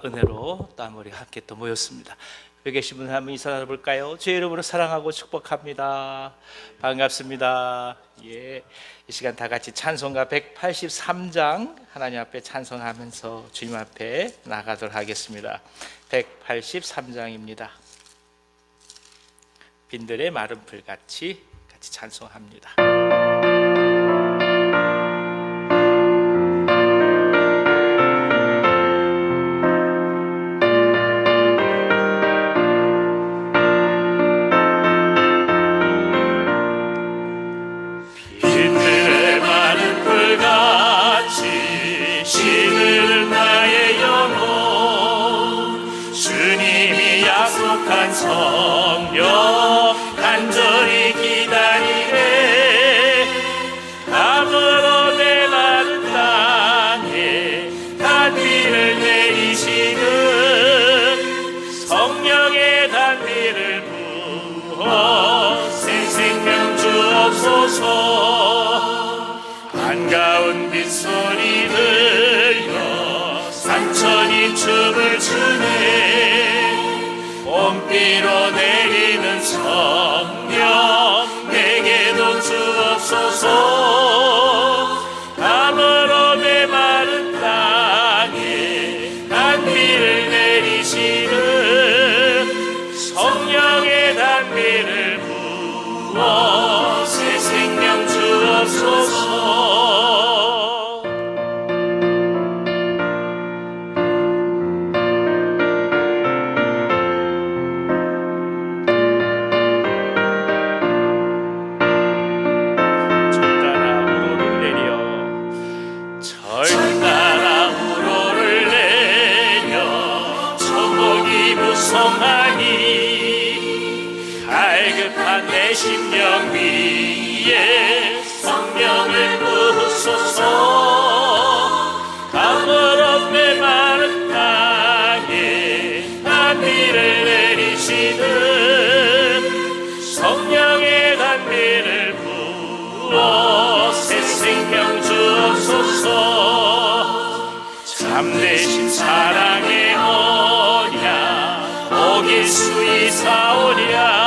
은혜로 또 우리 함께 또 모였습니다. 여기 계신 분 한번 인사 나눠볼까요? 주의 이름으로 사랑하고 축복합니다. 반갑습니다. 이 시간 다 같이 찬송가 183장 하나님 앞에 찬송하면서 주님 앞에 나가도록 하겠습니다. 183장입니다. 빈들의 마른 풀같이 같이 찬송합니다. 성령 간절히 기다리네. 감으로 메마른 땅에 단비를 내리시는 성령의 단비를 부어 새 생명 주옵소서. 반가운 빗소리 들려 산천이 춤을 추네. 봄비로 내리는 성령 내게도 주옵소서. 감으로 메마른 땅에 단비를 내리시는 성령의 단비를 부어 새 생명 주옵소서. 갈급한 내 심령 위에 성령을 부으소서. 감으로 메마른 땅에 단비를 내리시는 성령의 단비를 부어 새 생명 주옵소서. 참되신 사랑의 언약 오길 수 있사오랴.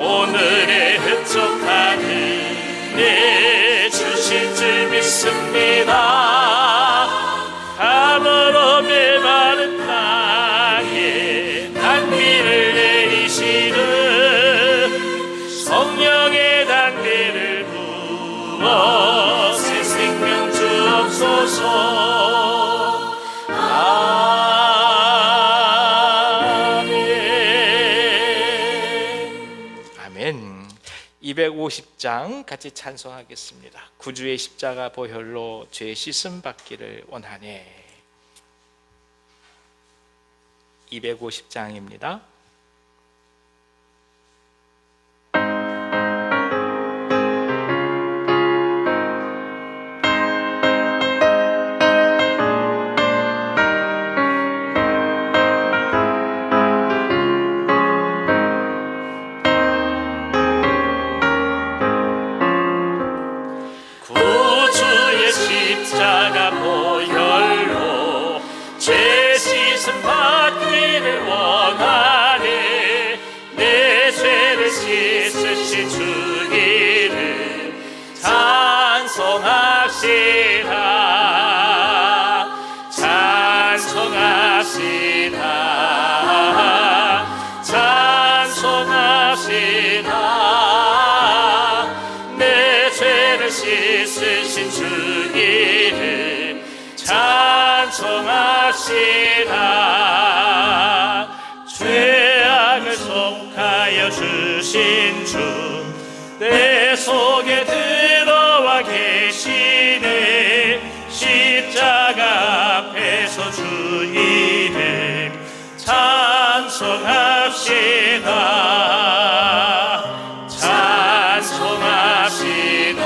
오늘의 흡족한 은혜 주실 줄 믿습니다. 감으로 메마른 땅에 단비를 내리시는 성령의 단비를 부어 새 생명 주옵소서. 아멘. 250장 같이 찬송하겠습니다. 구주의 십자가 보혈로 죄 씻음 받기를 원하네. 250장입니다. 십자가 보혈로 죄 씻음 받기를 원하네. 내 죄를 씻으신 주기를 찬송합시다. 찬송합시다. 찬송합시다. 내 죄를 씻으신 주기를 찬송합시다. 죄악을 속하여 주신 주 내 속에 들어와 계시네. 십자가 앞에서 주 이름 찬송합시다. 찬송합시다.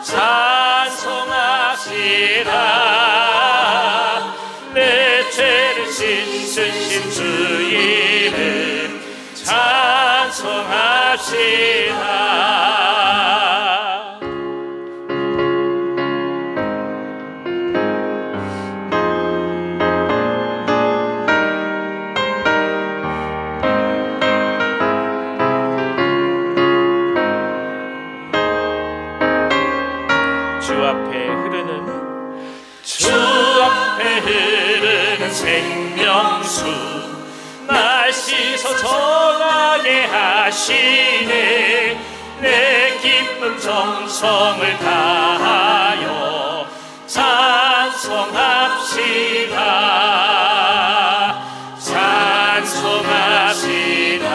찬송합시다. 내 죄를 씻으신 주 이름 찬송합시다. 흐르는 생명수 날 씻어 정하게 하시네. 내 기쁨 정성을 다하여 찬송합시다. 찬송합시다.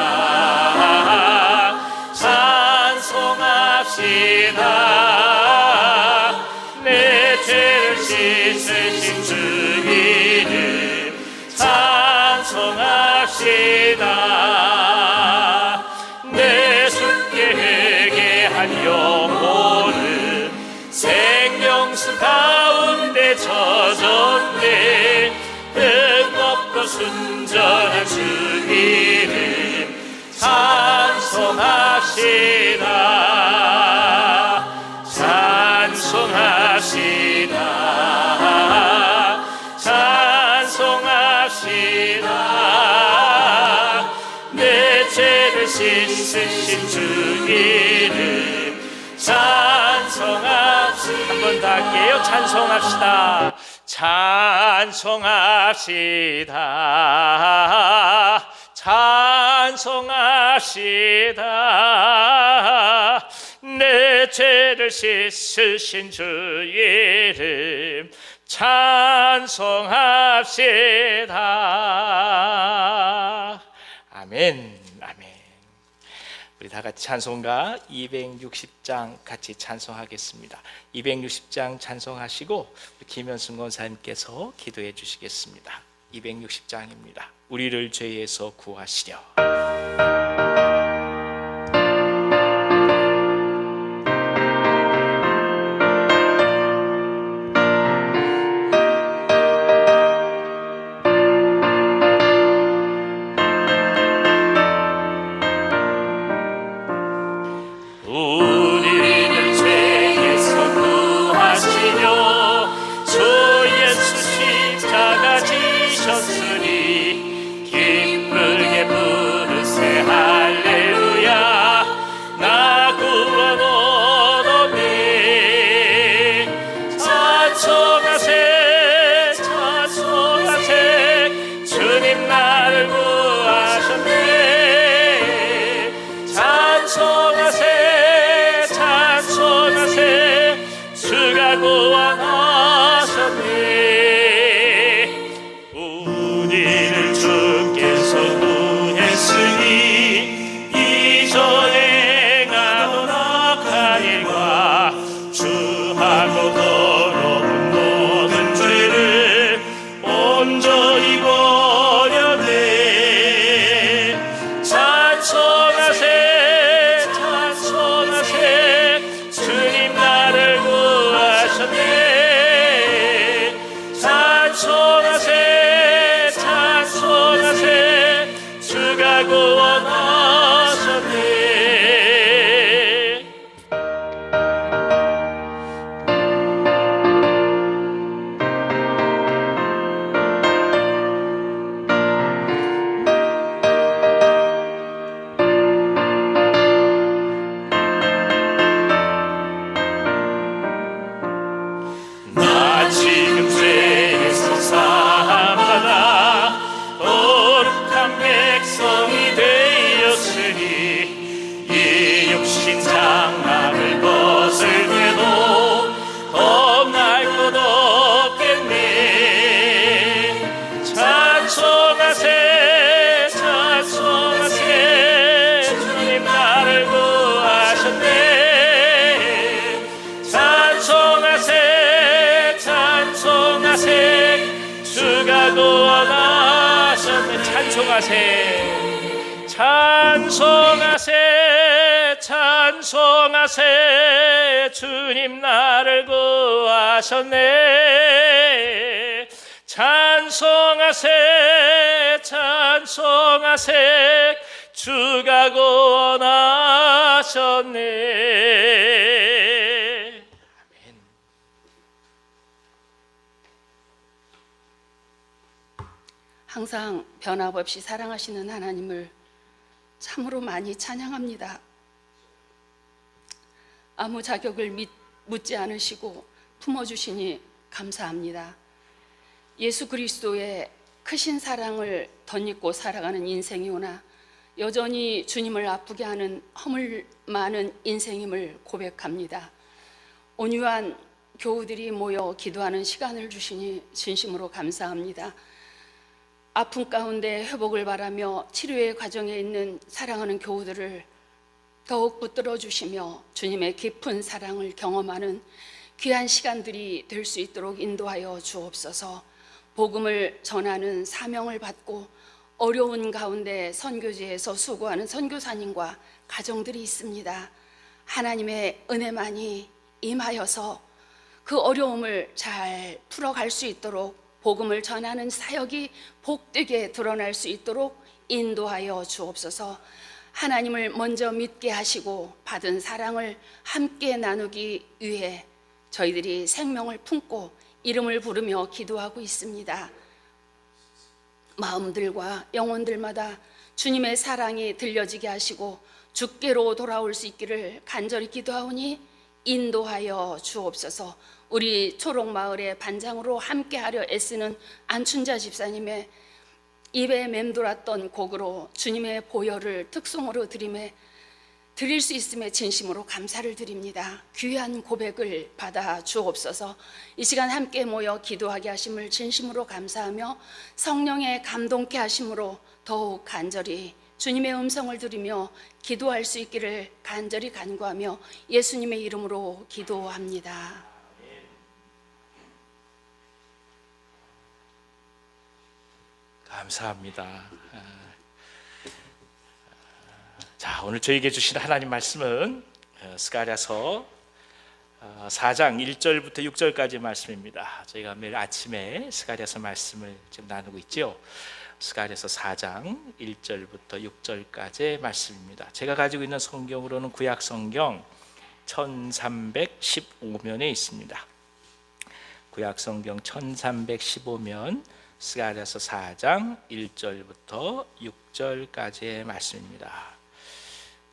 찬송합시다. 내 죄를 씻으신 주 이름 찬송합시다. 내 숨게 회개한 영혼은 생명수 가운데 젖었네. 뜨겁고 순전한 주 이름 찬송합시다. 찬송합시다. 찬송합시다. 내 죄를 씻으신 주 이름 찬송합시다. 한 번 더 할게요. 찬송합시다. 찬송합시다. 찬송합시다. 내 죄를 씻으신 주 이름 찬송합시다. 아멘. 아멘. 우리 다 같이 찬송가 260장 같이 찬송하겠습니다. 260장 찬송하시고 김현승 권사님께서 기도해 주시겠습니다. 260장입니다. 우리를 죄에서 구하시려. 우리를 죄에서 구하시려 주 예수 십자가 지셨으니 기쁘게 부르세 할렐루야. 나 구원 얻었네. 찬송하세 찬송하세 주님 나를 구하셨네. 찬송하세 찬송하세 주가 구원하셨네. 우리를 주께서 구했으니 이전에 행하던 악한 일과 주하고 더러운 모든 죄를 온전히 버렸네. 찬송하세 찬송하세 주님 나를 구하셨네. 찬송하세 찬송하세 주가 구원하셨네. 나 지금 죄에서 사함받아 거룩한 백성이 되었으니 이 육신 장막을 벗을 때도 겁날 것 없겠네. 찬송하세 찬송하세 주님 나를 구하셨네. 찬송하세 찬송하세 주가 구원하셨네. 찬송하세 찬송하세 찬송하세 주님 나를 구하셨네. 찬송하세 찬송하세 주가 구원하셨네. 항상 변함없이 사랑하시는 하나님을 참으로 많이 찬양합니다. 아무 자격을 묻지 않으시고 품어주시니 감사합니다. 예수 그리스도의 크신 사랑을 덧입고 살아가는 인생이오나 여전히 주님을 아프게 하는 허물 많은 인생임을 고백합니다. 온유한 교우들이 모여 기도하는 시간을 주시니 진심으로 감사합니다. 아픔 가운데 회복을 바라며 치료의 과정에 있는 사랑하는 교우들을 더욱 붙들어 주시며 주님의 깊은 사랑을 경험하는 귀한 시간들이 될 수 있도록 인도하여 주옵소서. 복음을 전하는 사명을 받고 어려운 가운데 선교지에서 수고하는 선교사님과 가정들이 있습니다. 하나님의 은혜만이 임하여서 그 어려움을 잘 풀어갈 수 있도록 복음을 전하는 사역이 복되게 드러날 수 있도록 인도하여 주옵소서. 하나님을 먼저 믿게 하시고 받은 사랑을 함께 나누기 위해 저희들이 생명을 품고 이름을 부르며 기도하고 있습니다. 마음들과 영혼들마다 주님의 사랑이 들려지게 하시고 주께로 돌아올 수 있기를 간절히 기도하오니 인도하여 주옵소서. 우리 초록마을의 반장으로 함께하려 애쓰는 안춘자 집사님의 입에 맴돌았던 곡으로 주님의 보혈을 특송으로 드릴 수 있음에 진심으로 감사를 드립니다. 귀한 고백을 받아 주옵소서. 이 시간 함께 모여 기도하게 하심을 진심으로 감사하며 성령의 감동케 하심으로 더욱 간절히 주님의 음성을 들으며 기도할 수 있기를 간절히 간구하며 예수님의 이름으로 기도합니다. 감사합니다. 자, 오늘 저에게 주신 하나님 말씀은 스가랴서 4장 1절부터 6절까지 말씀입니다. 저희가 매일 아침에 스가랴서 말씀을 지금 나누고 있죠. 스가랴서 4장 1절부터 6절까지의 말씀입니다. 제가 가지고 있는 성경으로는 구약 성경 1315면에 있습니다. 구약 성경 1315면 스가랴서 4장 1절부터 6절까지의 말씀입니다.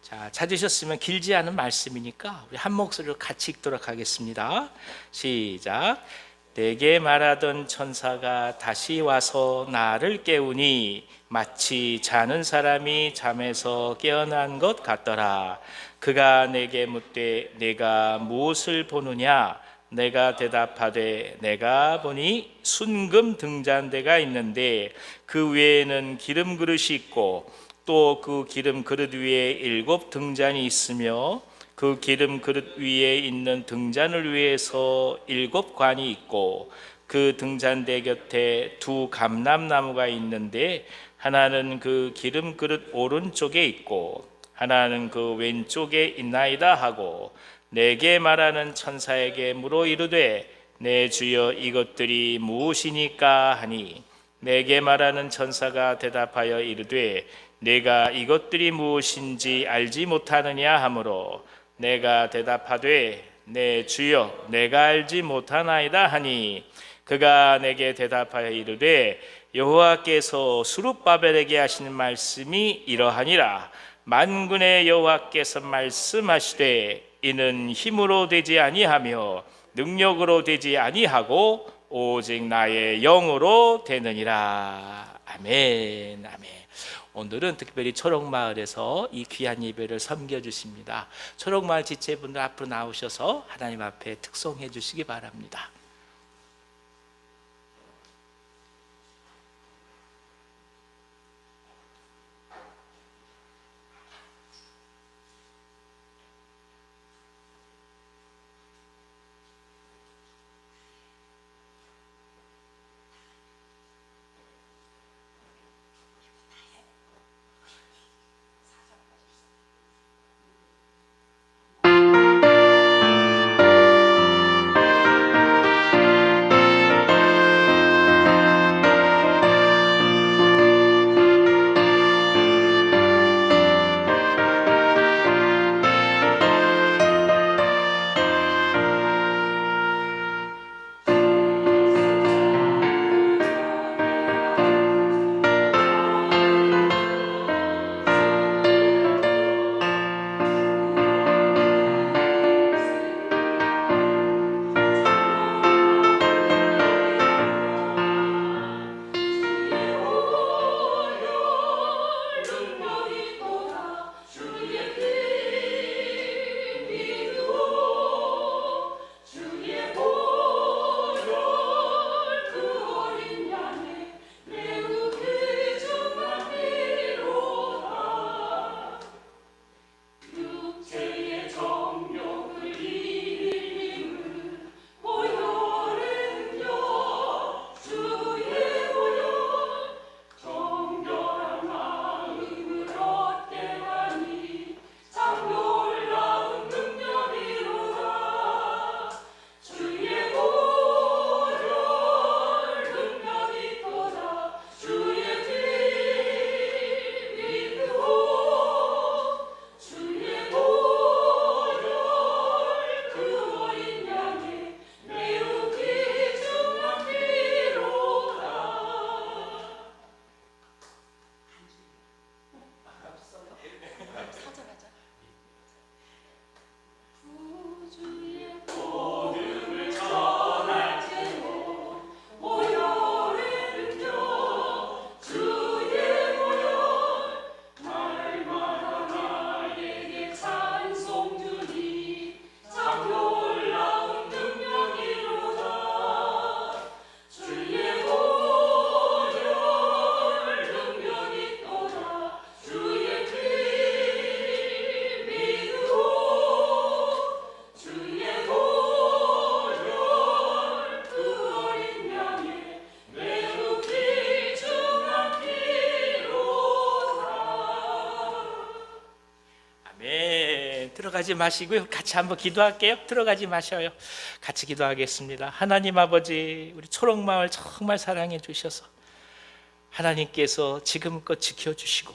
자, 찾으셨으면 길지 않은 말씀이니까 우리 한 목소리로 같이 읽도록 하겠습니다. 시작. 내게 말하던 천사가 다시 와서 나를 깨우니 마치 자는 사람이 잠에서 깨어난 것 같더라. 그가 내게 묻되 내가 무엇을 보느냐? 내가 대답하되 내가 보니 순금 등잔대가 있는데 그 위에는 기름 그릇이 있고 또 그 기름 그릇 위에 7 등잔이 있으며 그 기름 그릇 위에 있는 등잔을 위해서 7 관이 있고 그 등잔대 곁에 2 감람나무가 있는데 하나는 그 기름 그릇 오른쪽에 있고 하나는 그 왼쪽에 있나이다 하고 내게 말하는 천사에게 물어 이르되 내 주여 이것들이 무엇이니까 하니 내게 말하는 천사가 대답하여 이르되 내가 이것들이 무엇인지 알지 못하느냐 하므로 내가 대답하되 내 주여 내가 알지 못하나이다 하니 그가 내게 대답하여 이르되 여호와께서 스룹바벨에게 하시는 말씀이 이러하니라. 만군의 여호와께서 말씀하시되 이는 힘으로 되지 아니하며 능력으로 되지 아니하고 오직 나의 영으로 되느니라. 아멘. 아멘. 오늘은 특별히 초록마을에서 이 귀한 예배를 섬겨주십니다. 초록마을 지체분들 앞으로 나오셔서 하나님 앞에 특송해 주시기 바랍니다. 들어가지 마시고요. 같이 한번 기도할게요. 들어가지 마셔요. 같이 기도하겠습니다. 하나님 아버지, 우리 초록마을 정말 사랑해 주셔서 하나님께서 지금껏 지켜주시고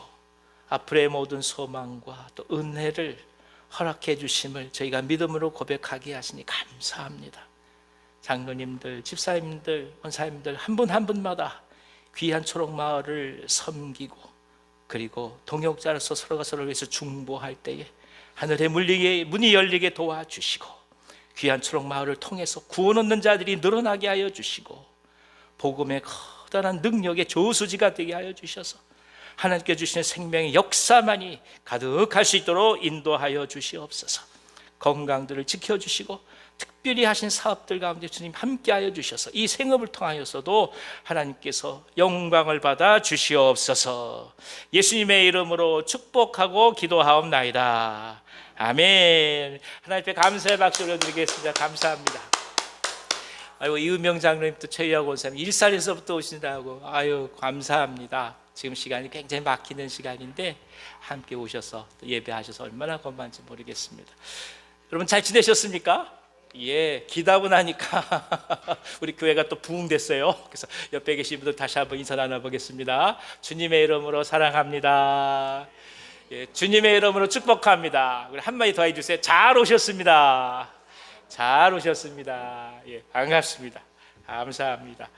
앞으로의 모든 소망과 또 은혜를 허락해 주심을 저희가 믿음으로 고백하게 하시니 감사합니다. 장로님들, 집사님들, 원사님들 한 분 한 분마다 귀한 초록마을을 섬기고 그리고 동역자로서 서로가 서로를 위해서 중보할 때에 하늘의 문이 열리게 도와주시고 귀한 초록마을을 통해서 구원 얻는 자들이 늘어나게 하여 주시고 복음의 커다란 능력의 저수지가 되게 하여 주셔서 하나님께 주시는 생명의 역사만이 가득할 수 있도록 인도하여 주시옵소서. 건강들을 지켜주시고 특별히 하신 사업들 가운데 주님 함께하여 주셔서 이 생업을 통하여서도 하나님께서 영광을 받아 주시옵소서. 예수님의 이름으로 축복하고 기도하옵나이다. 아멘. 하나님 앞에 감사의 박수 올려드리겠습니다. 감사합니다. 아이고, 이은명 장로님도 최유학 원사님 일산에서부터 오신다고. 아유, 감사합니다. 지금 시간이 굉장히 막히는 시간인데 함께 오셔서 또 예배하셔서 얼마나 고마운지 모르겠습니다. 여러분 잘 지내셨습니까? 예, 기다고 나니까 우리 교회가 또 부흥됐어요. 그래서 옆에 계신 분들 다시 한번 인사 나눠보겠습니다. 주님의 이름으로 사랑합니다. 예, 주님의 이름으로 축복합니다. 우리 한마디 더 해주세요. 잘 오셨습니다. 잘 오셨습니다. 예, 반갑습니다. 감사합니다.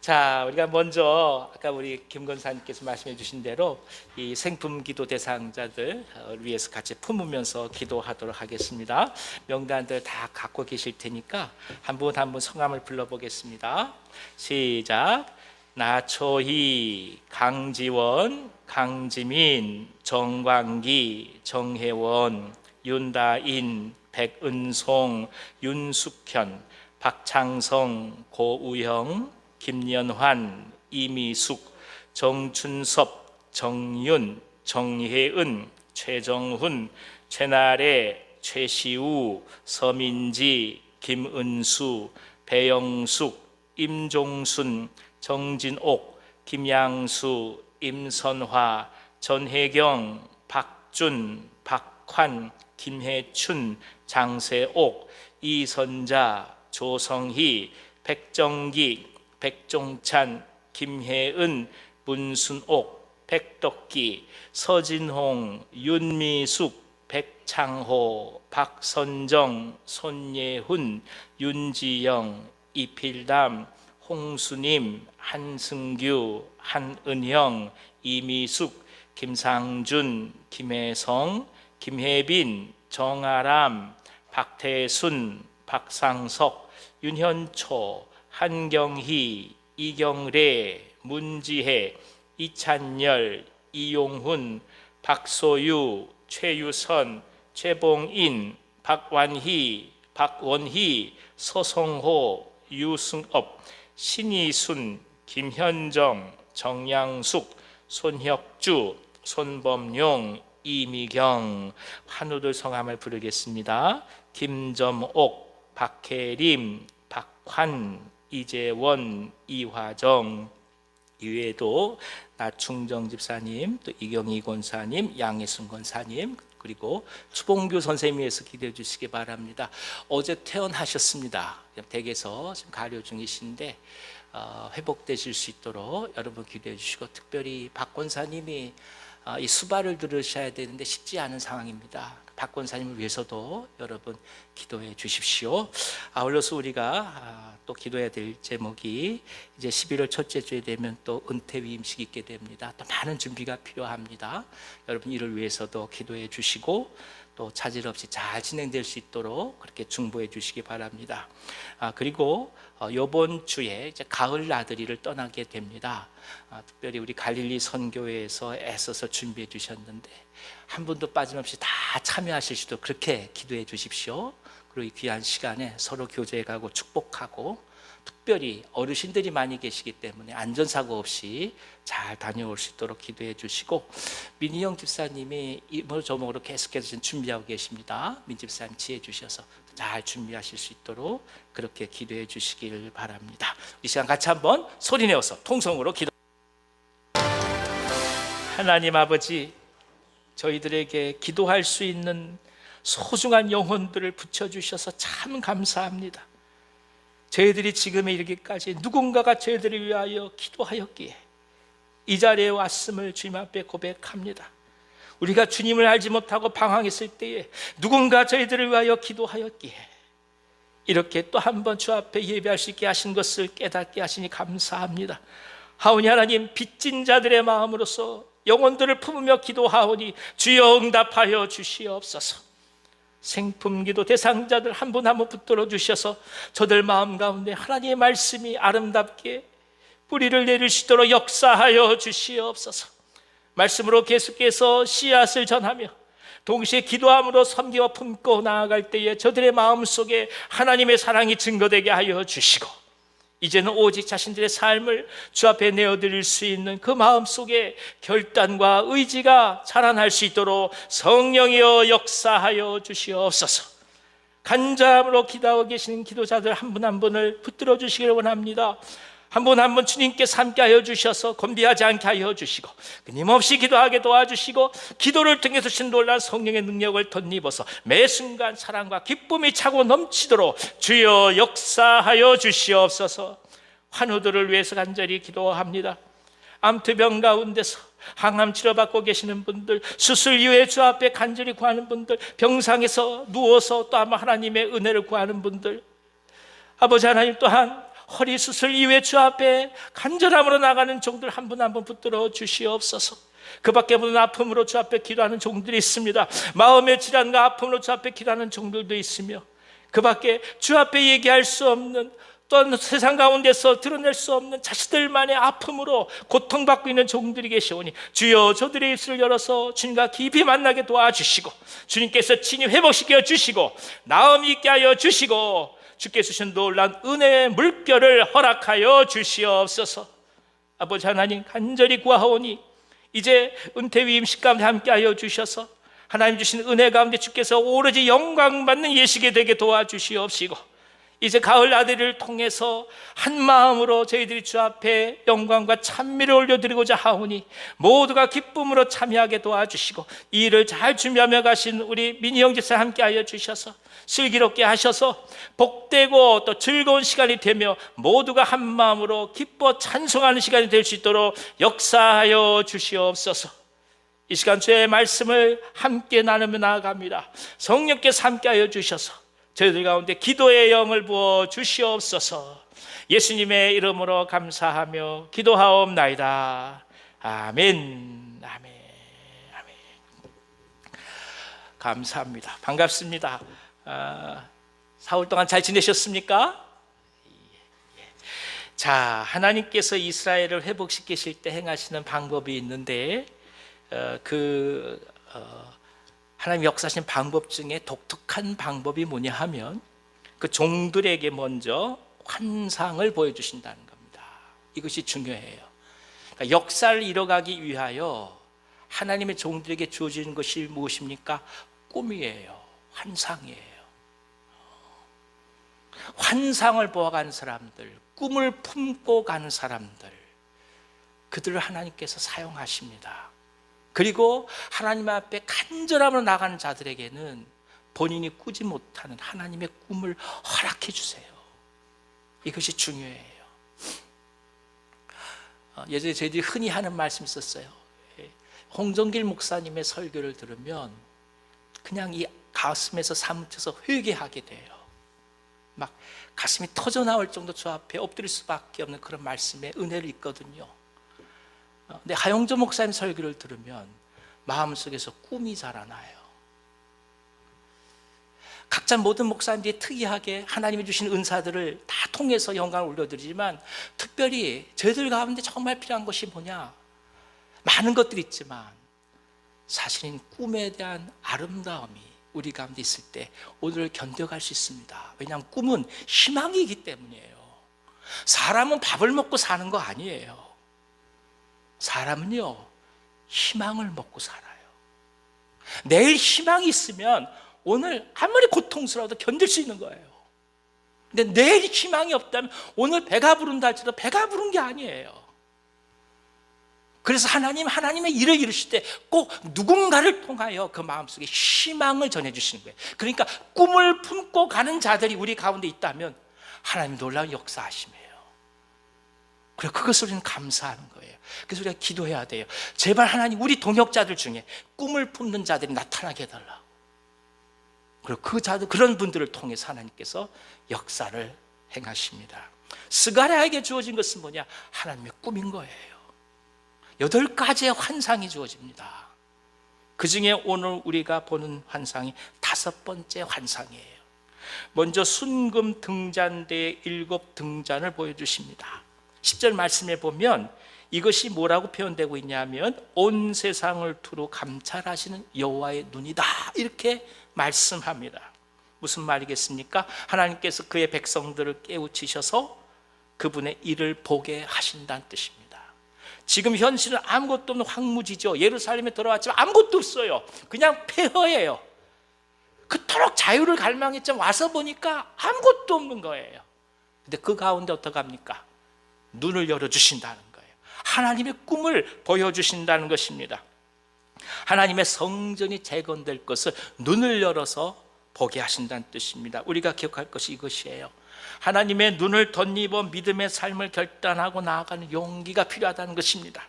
자, 우리가 먼저 아까 우리 김 권사님께서 말씀해 주신 대로 이 생품 기도 대상자들 위해서 같이 품으면서 기도하도록 하겠습니다. 명단들 다 갖고 계실 테니까 한 분 한 분 성함을 불러보겠습니다. 시작. 나초희, 강지원, 강지민, 정광기, 정혜원, 윤다인, 백은송, 윤숙현, 박창성, 고우영, 김연환, 이미숙, 정춘섭, 정윤, 정혜은, 최정훈, 최나래, 최시우, 서민지, 김은수, 배영숙, 임종순, 정진옥, 김양수, 임선화, 전혜경, 박준, 박환, 김혜춘, 장세옥, 이선자, 조성희, 백정기, 백종찬, 김혜은, 문순옥, 백덕기, 서진홍, 윤미숙, 백창호, 박선정, 손예훈, 윤지영, 이필담, 홍수님, 한승규, 한은형, 이미숙, 김상준, 김혜성, 김혜빈, 정아람, 박태순, 박상석, 윤현초, 한경희, 이경래, 문지혜, 이찬열, 이용훈, 박소유, 최유선, 최봉인, 박완희, 박원희, 서성호, 유승업, 신이순, 김현정, 정양숙, 손혁주, 손범용, 이미경. 환우들 성함을 부르겠습니다. 김점옥, 박혜림, 박환, 이재원, 이화정. 이외에도 나충정 집사님, 또 이경희 권사님, 양혜순 권사님, 그리고 추봉규 선생님에서 기도해 주시기 바랍니다. 어제 퇴원하셨습니다. 댁에서 지금 가려 중이신데 회복되실 수 있도록 여러분 기도해 주시고, 특별히 박 권사님이 이 수발을 들으셔야 되는데 쉽지 않은 상황입니다. 박 권사님을 위해서도 여러분 기도해 주십시오. 아울러서 우리가 또 기도해야 될 제목이 이제 11월 첫째 주에 되면 또 은퇴 위임식이 있게 됩니다. 또 많은 준비가 필요합니다. 여러분 이를 위해서도 기도해 주시고 또 차질 없이 잘 진행될 수 있도록 그렇게 중보해 주시기 바랍니다. 그리고 이번 주에 이제 가을 나들이를 떠나게 됩니다. 특별히 우리 갈릴리 선교회에서 애써서 준비해 주셨는데 한 분도 빠짐없이 다 참여하실 수도 그렇게 기도해 주십시오. 그리고 이 귀한 시간에 서로 교제하고 축복하고, 특별히 어르신들이 많이 계시기 때문에 안전사고 없이 잘 다녀올 수 있도록 기도해 주시고, 민희영 집사님이 이모저모로 계속해서 지금 준비하고 계십니다. 민 집사님 지혜 주셔서 잘 준비하실 수 있도록 그렇게 기도해 주시길 바랍니다. 이 시간 같이 한번 소리내어서 통성으로 기도. 하나님 아버지, 저희들에게 기도할 수 있는 소중한 영혼들을 붙여주셔서 참 감사합니다. 저희들이 지금에 이르기까지 누군가가 저희들을 위하여 기도하였기에 이 자리에 왔음을 주님 앞에 고백합니다. 우리가 주님을 알지 못하고 방황했을 때에 누군가 저희들을 위하여 기도하였기에 이렇게 또 한 번 주 앞에 예배할 수 있게 하신 것을 깨닫게 하시니 감사합니다. 하오니 하나님, 빚진 자들의 마음으로서 영혼들을 품으며 기도하오니 주여 응답하여 주시옵소서. 생품기도 대상자들 한 분 한 분 붙들어 주셔서 저들 마음 가운데 하나님의 말씀이 아름답게 뿌리를 내릴 수 있도록 역사하여 주시옵소서. 말씀으로 계속해서 씨앗을 전하며 동시에 기도함으로 섬기와 품고 나아갈 때에 저들의 마음속에 하나님의 사랑이 증거되게 하여 주시고 이제는 오직 자신들의 삶을 주 앞에 내어드릴 수 있는 그 마음속에 결단과 의지가 자라날 수 있도록 성령이여 역사하여 주시옵소서. 간절함으로 기도하고 계시는 기도자들 한 분 한 분을 붙들어 주시기를 원합니다. 한 분 한 분 주님께서 함께 하여 주셔서 곤비하지 않게 하여 주시고 끊임없이 기도하게 도와주시고 기도를 통해서 신 놀란 성령의 능력을 덧입어서 매 순간 사랑과 기쁨이 차고 넘치도록 주여 역사하여 주시옵소서. 환우들을 위해서 간절히 기도합니다. 암투병 가운데서 항암 치료받고 계시는 분들, 수술 이후에 주 앞에 간절히 구하는 분들, 병상에서 누워서 또 아마 하나님의 은혜를 구하는 분들, 아버지 하나님 또한 허리 수술 이후에 주 앞에 간절함으로 나가는 종들 한 분 한 분 붙들어 주시옵소서. 그 밖에 모든 아픔으로 주 앞에 기도하는 종들이 있습니다. 마음의 질환과 아픔으로 주 앞에 기도하는 종들도 있으며 그 밖에 주 앞에 얘기할 수 없는 또한 세상 가운데서 드러낼 수 없는 자신들만의 아픔으로 고통받고 있는 종들이 계시오니 주여 저들의 입술을 열어서 주님과 깊이 만나게 도와주시고 주님께서 친히 회복시켜 주시고 나음 있게 하여 주시고 주께서 주신 놀란 은혜의 물결을 허락하여 주시옵소서. 아버지 하나님, 간절히 구하오니 이제 은퇴 위임식 가운데 함께하여 주셔서 하나님 주신 은혜 가운데 주께서 오로지 영광받는 예식이 되게 도와주시옵시고 이제 가을 나들이를 통해서 한 마음으로 저희들이 주 앞에 영광과 찬미를 올려드리고자 하오니 모두가 기쁨으로 참여하게 도와주시고 이 일을 잘 준비하며 가신 우리 민희 형제사 함께하여 주셔서 슬기롭게 하셔서 복되고 또 즐거운 시간이 되며 모두가 한 마음으로 기뻐 찬송하는 시간이 될 수 있도록 역사하여 주시옵소서. 이 시간 주의 말씀을 함께 나누며 나아갑니다. 성령께서 함께하여 주셔서 저희들 가운데 기도의 영을 부어 주시옵소서. 예수님의 이름으로 감사하며 기도하옵나이다. 아멘. 아멘. 아멘. 감사합니다. 반갑습니다. 4월 동안 잘 지내셨습니까? 자, 하나님께서 이스라엘을 회복시키실 때 행하시는 방법이 있는데 하나님 역사하신 방법 중에 독특한 방법이 뭐냐 하면 그 종들에게 먼저 환상을 보여주신다는 겁니다. 이것이 중요해요. 그러니까 역사를 이뤄가기 위하여 하나님의 종들에게 주어지는 것이 무엇입니까? 꿈이에요. 환상이에요. 환상을 보아가는 사람들, 꿈을 품고 가는 사람들, 그들을 하나님께서 사용하십니다. 그리고 하나님 앞에 간절함으로 나가는 자들에게는 본인이 꾸지 못하는 하나님의 꿈을 허락해 주세요. 이것이 중요해요. 예전에 저희들이 흔히 하는 말씀이 있었어요. 홍정길 목사님의 설교를 들으면 그냥 이 가슴에서 사무쳐서 회개하게 돼요. 막 가슴이 터져 나올 정도 주 앞에 엎드릴 수밖에 없는 그런 말씀에 은혜를 있거든요. 근데 하영조 목사님 설교를 들으면 마음속에서 꿈이 자라나요. 각자 모든 목사님들이 특이하게 하나님이 주신 은사들을 다 통해서 영광을 올려드리지만 특별히 저희들 가운데 정말 필요한 것이 뭐냐? 많은 것들이 있지만 사실은 꿈에 대한 아름다움이 우리 가운데 있을 때 오늘을 견뎌갈 수 있습니다. 왜냐하면 꿈은 희망이기 때문이에요. 사람은 밥을 먹고 사는 거 아니에요. 사람은요, 희망을 먹고 살아요. 내일 희망이 있으면 오늘 아무리 고통스러워도 견딜 수 있는 거예요. 근데 내일 희망이 없다면 오늘 배가 부른다 할지라도 배가 부른 게 아니에요. 그래서 하나님의 일을 이루실 때 꼭 누군가를 통하여 그 마음속에 희망을 전해주시는 거예요. 그러니까 꿈을 품고 가는 자들이 우리 가운데 있다면 하나님 놀라운 역사하심이에요. 그래, 그것을 우리는 감사하는 거예요. 그래서 우리가 기도해야 돼요. 제발 하나님, 우리 동역자들 중에 꿈을 품는 자들이 나타나게 해달라고. 그리고 그 자들, 그런 분들을 통해서 하나님께서 역사를 행하십니다. 스가랴에게 주어진 것은 뭐냐? 하나님의 꿈인 거예요. 8가지의 환상이 주어집니다. 그 중에 오늘 우리가 보는 환상이 5번째 환상이에요. 먼저 순금 등잔대의 7 등잔을 보여주십니다. 10절 말씀에 보면 이것이 뭐라고 표현되고 있냐면 온 세상을 두루 감찰하시는 여호와의 눈이다, 이렇게 말씀합니다. 무슨 말이겠습니까? 하나님께서 그의 백성들을 깨우치셔서 그분의 일을 보게 하신다는 뜻입니다. 지금 현실은 아무것도 없는 황무지죠. 예루살렘에 들어왔지만 아무것도 없어요. 그냥 폐허예요. 그토록 자유를 갈망했지만 와서 보니까 아무것도 없는 거예요. 근데 그 가운데 어떡합니까? 눈을 열어주신다는 거예요. 하나님의 꿈을 보여주신다는 것입니다. 하나님의 성전이 재건될 것을 눈을 열어서 보게 하신다는 뜻입니다. 우리가 기억할 것이 이것이에요. 하나님의 눈을 덧입어 믿음의 삶을 결단하고 나아가는 용기가 필요하다는 것입니다.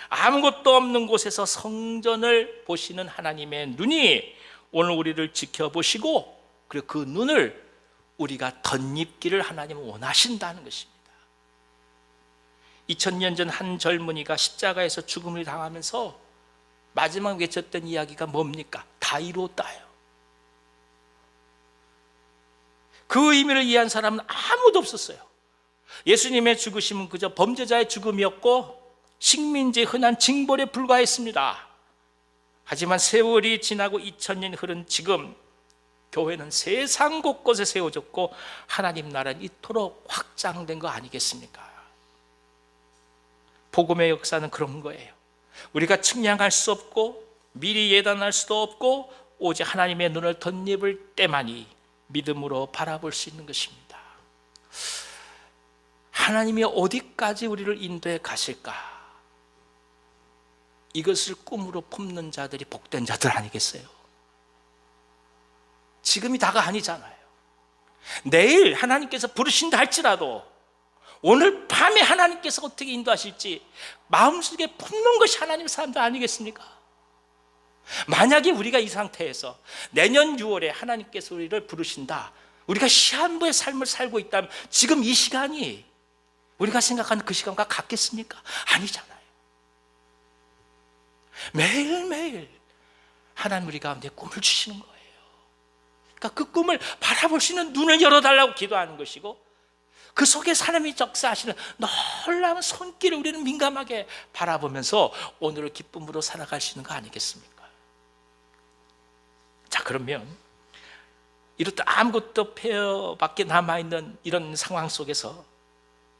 아무것도 없는 곳에서 성전을 보시는 하나님의 눈이 오늘 우리를 지켜보시고, 그리고 그 눈을 우리가 덧입기를 하나님은 원하신다는 것입니다. 2000년 전 한 젊은이가 십자가에서 죽음을 당하면서 마지막 외쳤던 이야기가 뭡니까? 다 이루었다요. 그 의미를 이해한 사람은 아무도 없었어요. 예수님의 죽으심은 그저 범죄자의 죽음이었고 식민지의 흔한 징벌에 불과했습니다. 하지만 세월이 지나고 2000년이 흐른 지금 교회는 세상 곳곳에 세워졌고 하나님 나라는 이토록 확장된 거 아니겠습니까? 복음의 역사는 그런 거예요. 우리가 측량할 수 없고 미리 예단할 수도 없고 오직 하나님의 눈을 덧입을 때만이 믿음으로 바라볼 수 있는 것입니다. 하나님이 어디까지 우리를 인도해 가실까? 이것을 꿈으로 품는 자들이 복된 자들 아니겠어요? 지금이 다가 아니잖아요. 내일 하나님께서 부르신다 할지라도 오늘 밤에 하나님께서 어떻게 인도하실지 마음속에 품는 것이 하나님의 사람들 아니겠습니까? 만약에 우리가 이 상태에서 내년 6월에 하나님께서 우리를 부르신다, 우리가 시한부의 삶을 살고 있다면 지금 이 시간이 우리가 생각하는 그 시간과 같겠습니까? 아니잖아요. 매일매일 하나님 우리 가운데 꿈을 주시는 거예요. 그러니까 그 꿈을 바라볼 수 있는 눈을 열어달라고 기도하는 것이고, 그 속에 하나님이 역사하시는 놀라운 손길을 우리는 민감하게 바라보면서 오늘을 기쁨으로 살아갈 수 있는 거 아니겠습니까? 자, 그러면 이렇듯 아무것도 폐허밖에 남아있는 이런 상황 속에서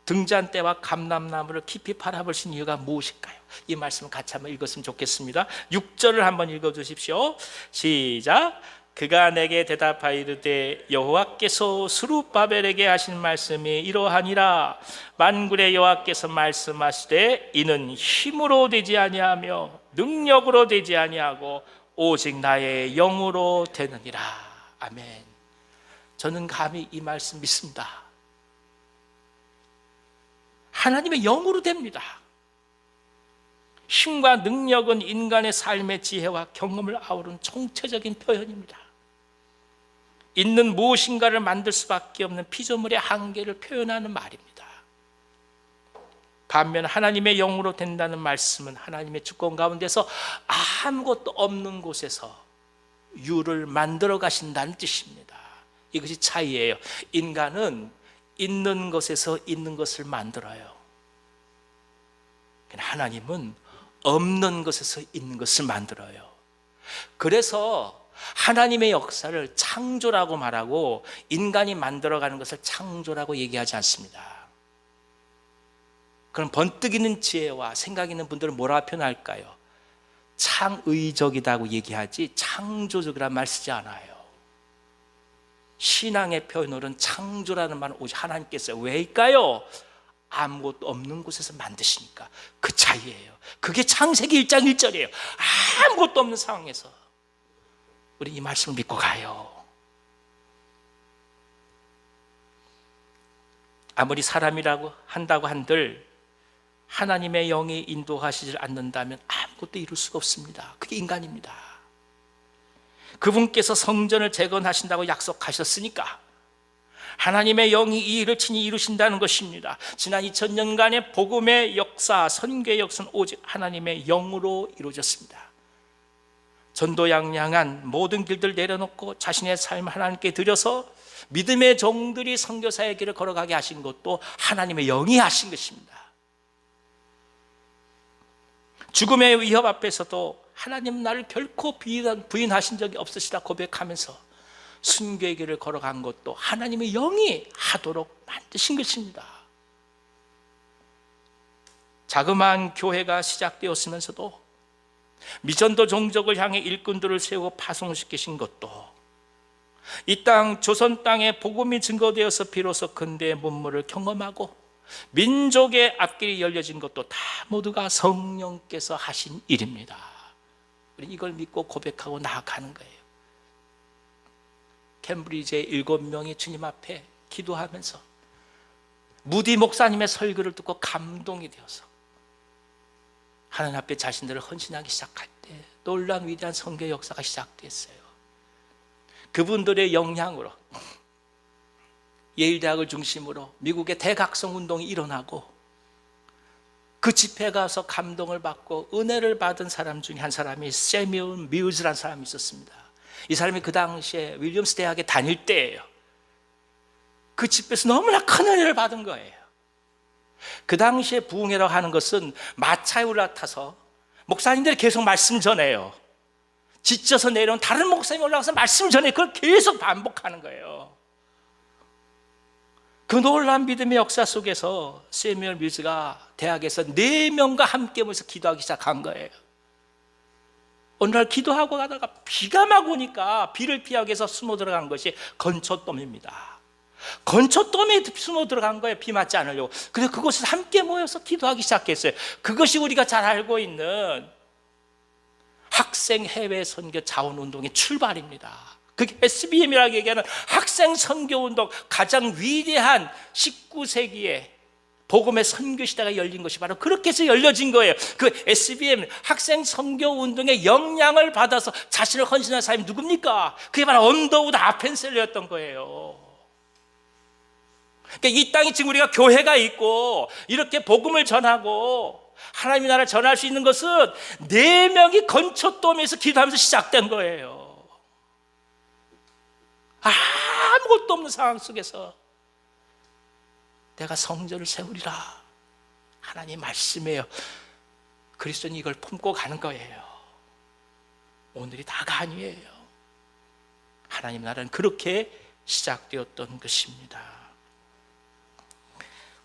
등잔대와 감람나무를 깊이 바라볼 수 있는 이유가 무엇일까요? 이 말씀을 같이 한번 읽었으면 좋겠습니다. 6절을 한번 읽어주십시오. 시작. 그가 내게 대답하여 이르되 여호와께서 스룹바벨에게 하신 말씀이 이러하니라. 만군의 여호와께서 말씀하시되 이는 힘으로 되지 아니하며 능력으로 되지 아니하고 오직 나의 영으로 되느니라. 아멘. 저는 감히 이 말씀 믿습니다. 하나님의 영으로 됩니다. 힘과 능력은 인간의 삶의 지혜와 경험을 아우른 총체적인 표현입니다. 있는 무엇인가를 만들 수밖에 없는 피조물의 한계를 표현하는 말입니다. 반면 하나님의 영으로 된다는 말씀은 하나님의 주권 가운데서 아무것도 없는 곳에서 유를 만들어 가신다는 뜻입니다. 이것이 차이예요. 인간은 있는 것에서 있는 것을 만들어요. 하나님은 없는 것에서 있는 것을 만들어요. 그래서 하나님의 역사를 창조라고 말하고 인간이 만들어가는 것을 창조라고 얘기하지 않습니다. 그럼 번뜩 있는 지혜와 생각 있는 분들은 뭐라고 표현할까요? 창의적이라고 얘기하지 창조적이라는 말 쓰지 않아요. 신앙의 표현으로는 창조라는 말은 오직 하나님께서. 왜일까요? 아무것도 없는 곳에서 만드시니까 그 차이예요. 그게 창세기 1장 1절이에요. 아무것도 없는 상황에서 우리 이 말씀을 믿고 가요. 아무리 사람이라고 한다고 한들 하나님의 영이 인도하시지 않는다면 아무것도 이룰 수가 없습니다. 그게 인간입니다. 그분께서 성전을 재건하신다고 약속하셨으니까 하나님의 영이 이 일을 친히 이루신다는 것입니다. 지난 2000년간의 복음의 역사, 선교의 역사는 오직 하나님의 영으로 이루어졌습니다. 전도양양한 모든 길들 내려놓고 자신의 삶을 하나님께 드려서 믿음의 종들이 선교사의 길을 걸어가게 하신 것도 하나님의 영이 하신 것입니다. 죽음의 위협 앞에서도 하나님 나를 결코 부인하신 적이 없으시다 고백하면서 순교의 길을 걸어간 것도 하나님의 영이 하도록 만드신 것입니다. 자그마한 교회가 시작되었으면서도 미전도 종족을 향해 일꾼들을 세우고 파송시키신 것도 이 땅 조선 땅에 복음이 증거되어서 비로소 근대의 문물을 경험하고 민족의 앞길이 열려진 것도 다 모두가 성령께서 하신 일입니다. 우리 이걸 믿고 고백하고 나아가는 거예요. 캠브리지의 7명이 주님 앞에 기도하면서 무디 목사님의 설교를 듣고 감동이 되어서 하나님 앞에 자신들을 헌신하기 시작할 때 놀라운 위대한 선교 역사가 시작됐어요. 그분들의 영향으로 예일대학을 중심으로 미국의 대각성 운동이 일어나고 그 집회에 가서 감동을 받고 은혜를 받은 사람 중에 한 사람이 세뮤얼 밀즈라는 사람이 있었습니다. 이 사람이 그 당시에 윌리엄스 대학에 다닐 때예요. 그 집회에서 너무나 큰 은혜를 받은 거예요. 그 당시에 부흥회라고 하는 것은 마차에 올라타서 목사님들이 계속 말씀 전해요. 지쳐서 내려온 다른 목사님이 올라가서 말씀 전해 그걸 계속 반복하는 거예요. 그 놀라운 믿음의 역사 속에서 세뮤얼 밀즈가 대학에서 4명과 함께 모여서 기도하기 시작한 거예요. 어느 날 기도하고 가다가 비가 막 오니까 비를 피하기 위해서 숨어 들어간 것이 건초돔입니다. 건초돔에 숨어 들어간 거예요. 비 맞지 않으려고. 그래서 그곳에서 함께 모여서 기도하기 시작했어요. 그것이 우리가 잘 알고 있는 학생 해외 선교 자원운동의 출발입니다. 그게 SBM이라고 얘기하는 학생 선교운동, 가장 위대한 19세기에 복음의 선교 시대가 열린 것이 바로 그렇게 해서 열려진 거예요. 그 SBM 학생 선교 운동의 영향을 받아서 자신을 헌신한 사람이 누굽니까? 그게 바로 언더우드 아펜셀러였던 거예요. 그러니까 이 땅에 지금 우리가 교회가 있고 이렇게 복음을 전하고 하나님의 나라를 전할 수 있는 것은 4명이 건초돔에서 기도하면서 시작된 거예요. 아무것도 없는 상황 속에서 내가 성전을 세우리라. 하나님 말씀이에요. 그리스도는 이걸 품고 가는 거예요. 오늘이 다가 아니에요. 하나님 나라는 그렇게 시작되었던 것입니다.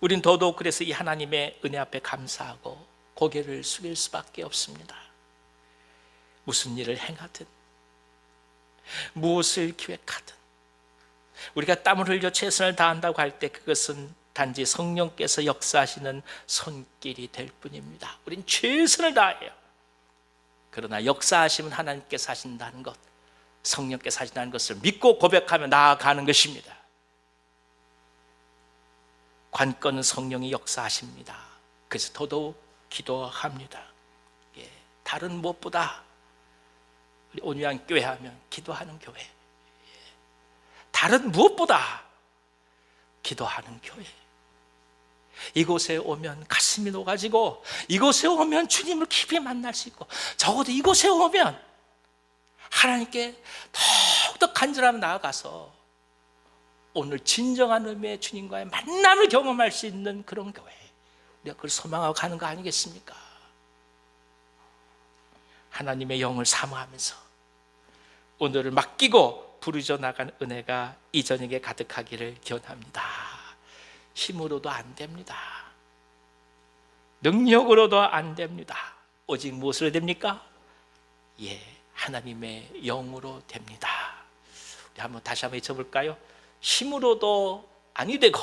우린 더더욱 그래서 이 하나님의 은혜 앞에 감사하고 고개를 숙일 수밖에 없습니다. 무슨 일을 행하든 무엇을 기획하든 우리가 땀을 흘려 최선을 다한다고 할 때 그것은 단지 성령께서 역사하시는 손길이 될 뿐입니다. 우린 최선을 다해요. 그러나 역사하시면 하나님께서 하신다는 것, 성령께서 하신다는 것을 믿고 고백하며 나아가는 것입니다. 관건은 성령이 역사하십니다. 그래서 더더욱 기도합니다. 다른 무엇보다 우리 온유한 교회 하면 기도하는 교회, 다른 무엇보다 기도하는 교회. 이곳에 오면 가슴이 녹아지고 이곳에 오면 주님을 깊이 만날 수 있고 적어도 이곳에 오면 하나님께 더욱더 간절하게 나아가서 오늘 진정한 의미의 주님과의 만남을 경험할 수 있는 그런 교회, 우리가 그걸 소망하고 가는 거 아니겠습니까? 하나님의 영을 사모하면서 오늘을 맡기고 부르짖어 나간 은혜가 이 저녁에 가득하기를 기원합니다. 힘으로도 안 됩니다. 능력으로도 안 됩니다. 오직 무엇으로 됩니까? 하나님의 영으로 됩니다. 우리 한번 다시 한번 외쳐볼까요? 힘으로도 아니 되고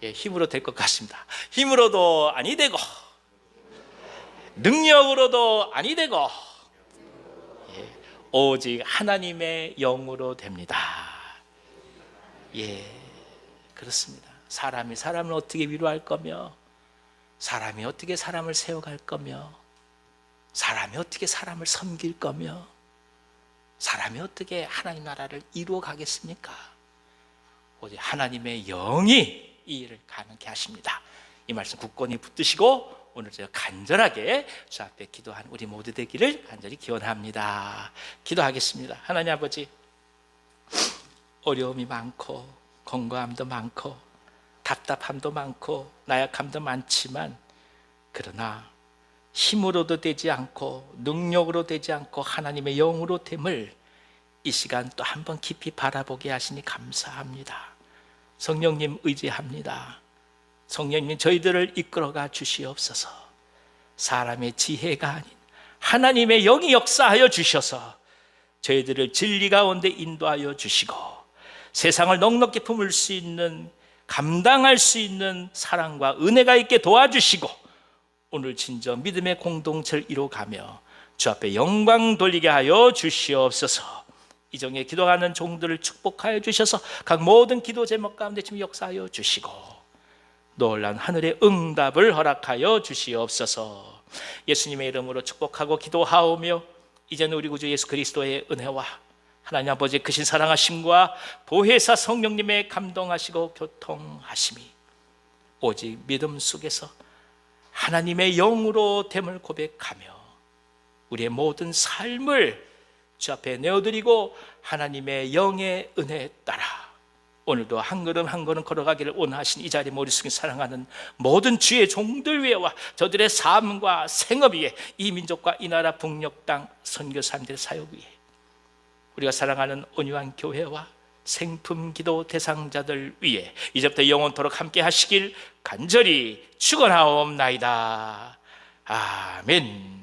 예, 힘으로 될 것 같습니다. 힘으로도 아니 되고 능력으로도 아니 되고 예, 오직 하나님의 영으로 됩니다. 예, 그렇습니다. 사람이 사람을 어떻게 위로할 거며, 사람이 어떻게 사람을 세워갈 거며, 사람이 어떻게 사람을 섬길 거며, 사람이 어떻게 하나님 나라를 이루어 가겠습니까? 오직 하나님의 영이 이 일을 가능케 하십니다. 이 말씀 굳건히 붙드시고 오늘 제가 간절하게 주 앞에 기도한 우리 모두 되기를 간절히 기원합니다. 기도하겠습니다. 하나님 아버지, 어려움이 많고 건강함도 많고 답답함도 많고 나약함도 많지만, 그러나 힘으로도 되지 않고 능력으로 되지 않고 하나님의 영으로 됨을 이 시간 또 한 번 깊이 바라보게 하시니 감사합니다. 성령님 의지합니다. 성령님 저희들을 이끌어가 주시옵소서. 사람의 지혜가 아닌 하나님의 영이 역사하여 주셔서 저희들을 진리 가운데 인도하여 주시고 세상을 넉넉히 품을 수 있는, 감당할 수 있는 사랑과 은혜가 있게 도와주시고 오늘 진정 믿음의 공동체를 이루어가며 주 앞에 영광 돌리게 하여 주시옵소서. 이정에 기도하는 종들을 축복하여 주셔서 각 모든 기도 제목 가운데 지금 역사하여 주시고 놀란 하늘의 응답을 허락하여 주시옵소서. 예수님의 이름으로 축복하고 기도하오며 이제는 우리 구주 예수 그리스도의 은혜와 하나님 아버지의 크신 사랑하심과 보혜사 성령님의 감동하시고 교통하심이 오직 믿음 속에서 하나님의 영으로 됨을 고백하며 우리의 모든 삶을 주 앞에 내어드리고 하나님의 영의 은혜에 따라 오늘도 한 걸음 한 걸음 걸어가기를 원하신 이 자리 머릿속에 사랑하는 모든 주의 종들 위에와 저들의 삶과 생업 위에 이 민족과 이 나라 북녘 땅 선교사님들의 사역 위에 우리가 사랑하는 온유한 교회와 생품 기도 대상자들 위에 이제부터 영원토록 함께 하시길 간절히 축원하옵나이다. 아멘.